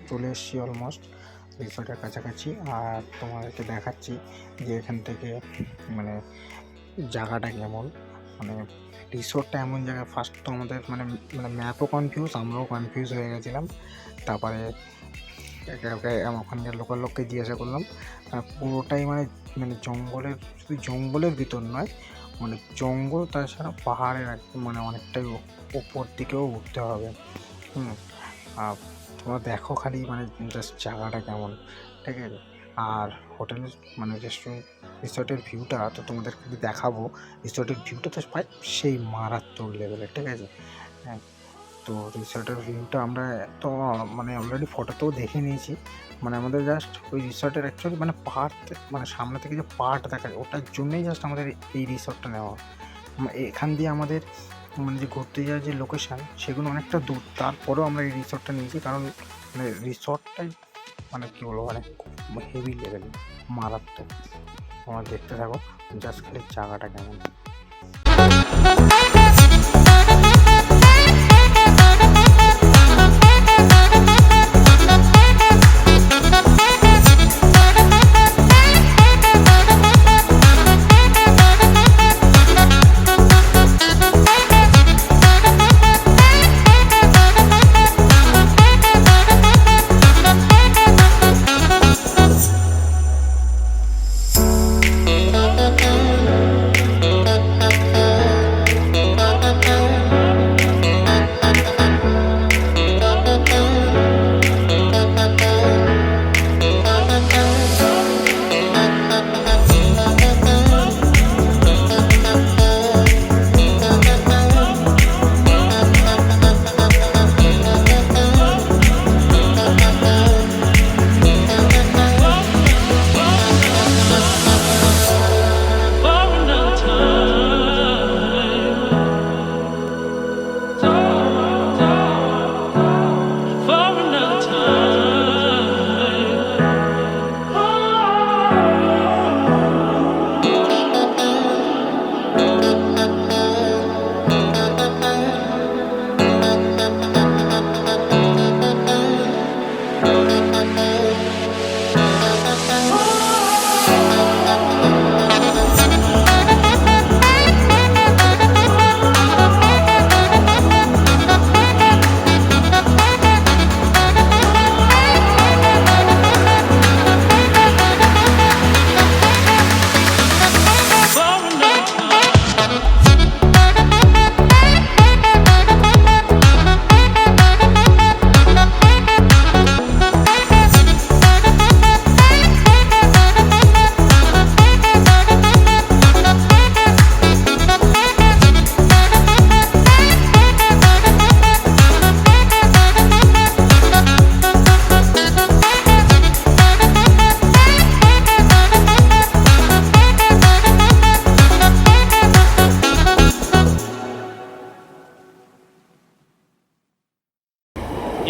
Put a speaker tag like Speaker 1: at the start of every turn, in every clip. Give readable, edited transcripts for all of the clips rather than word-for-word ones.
Speaker 1: চলে এসেছি অলমোস্ট রিসর্টের কাছাকাছি। আর তোমাদেরকে দেখাচ্ছি যে এখান থেকে মানে জায়গাটা কেমন। মানে রিসর্টটা এমন জায়গা, ফার্স্ট তো আমাদের মানে মানে ম্যাপও কনফিউজ, আমরাও কনফিউজ হয়ে গেছিলাম। তারপরে ওখানকার লোকাল লোককে জিজ্ঞাসা করলাম। পুরোটাই মানে মানে জঙ্গলের, শুধু জঙ্গলের ভিতর নয়, মানে জঙ্গল তাছাড়া পাহাড়ের একদম মানে অনেকটাই ওপর দিকেও উঠতে হবে। আর তোমরা দেখো খালি মানে জাস্ট জায়গাটা কেমন, ঠিক আছে। আর হোটেলের মানে রিসর্টের ভিউটা তো তোমাদেরকে দেখাবো। রিসর্টের ভিউটা তো সেই মারাত্মক লেভেলের, ঠিক আছে। হ্যাঁ, তো রিসর্টের ভিউটা আমরা তো মানে অলরেডি ফটোতেও দেখে নিয়েছি। মানে আমাদের জাস্ট ওই রিসর্টের অ্যাকচুয়ালি মানে পাহাড় মানে সামনে থেকে যে পাহাড়টা দেখা যায়, ওটার জন্যই জাস্ট আমাদের এই রিসর্টটা নেওয়া। এখান দিয়ে আমাদের মানে যে ঘুরতে যাওয়ার যে লোকেশান সেগুলো অনেকটা দূর, তারপরেও আমরা এই রিসর্টটা নিয়েছি। কারণ মানে রিসর্টটাই মানে কী বলবো, মানে খুব হেভি লেভেল, মারাত্মক। তোমরা দেখতে থাকো জাস্ট খালি জায়গাটা কেমন।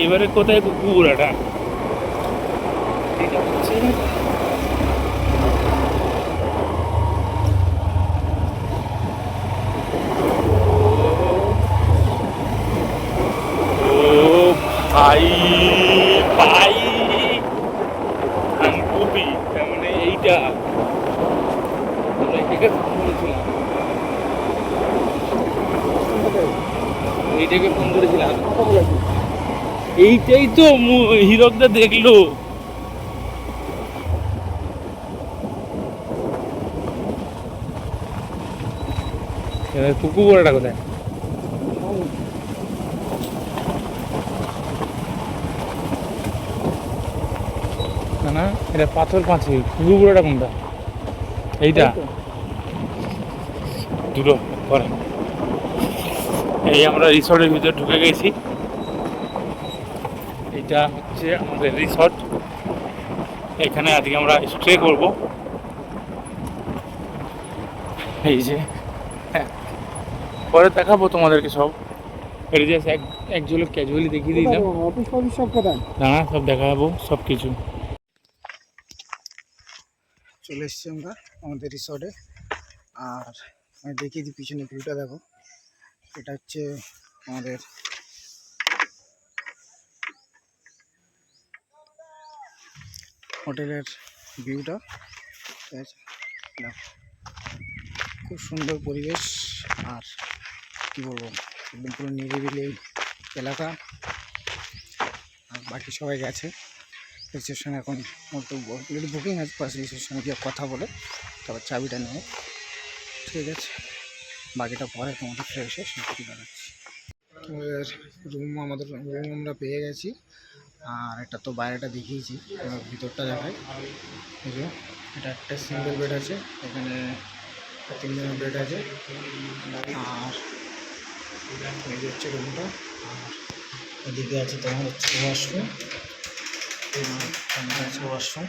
Speaker 2: এবারে কোথায় কুকুরাটা এটা হচ্ছে ভাই ভাই ফুলকপি, তার মানে এইটা আমরা এটাকে ফোন করেছিলাম, এইটাকে ফোন করেছিলাম, এইটাই তো হিরকদা দেখলো। কুকুর বড়টা কোথায়? না না, এটা পাথর পাঁচিল। কুকুর বড়টা কোনটা? এইটা দুটো পরে। এই আমরা রিসর্টের ভিতরে ঢুকে গেছি। এটা হচ্ছে আমাদের রিসর্ট, এখানে আজকে আমরা স্টে করব। এই যে পরে দেখাবো তোমাদেরকে সব। এটা জাস্ট এক ঝলক ক্যাজুয়ালি দেখিয়ে দিলাম, না সব দেখাবো সব কিছু।
Speaker 1: চলে এসছি আমরা আমাদের রিসর্টে। আর আমি দেখিয়ে দিই পিছনে ভিউটা দেখো। এটা হচ্ছে আমাদের হোটেলের ভিউটা, ঠিক আছে? দেখো, খুব সুন্দর পরিবেশ। আর কী বলবো, একদম পুরো নিরিবিলি এলাকা। আর বাকি সবাই গেছে রিসেপশনে, এখন অলরেডি বুকিং আছে, পাশে রিসেপশনে গিয়ে কথা বলে তারপর চাবিটা নেবে, ঠিক আছে? বাকিটা পরে তোমাদের ফ্রেশে সেটা জানাচ্ছি। আমাদের রুম আমরা পেয়ে গেছি। আর এটা তো বাইরেটা দেখিয়েছি, এবার ভিতরটা দেখাই। এই যে এটা একটা সিঙ্গেল বেড আছে, এখানে 3 জনের বেড আছে। আর এই যে হচ্ছে রুমটা। আর এদিকে আছে তোমার হচ্ছে ওয়াশরুম, আছে ওয়াশরুম।